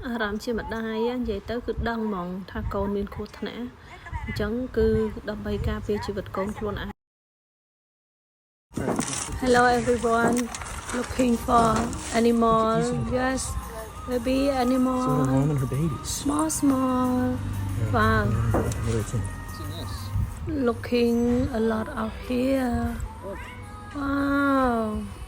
អារម្មណ៍ជាម្ដាយនិយាយទៅគឺដឹងហ្មងថាកូនមានគ្រោះថ្នាក់អញ្ចឹងគឺដើម្បីការពារជីវិតកូនខ្លួនឯង Hello everyone looking for animal yes baby animal So the mom and her babies. small wow looking a lot out here wow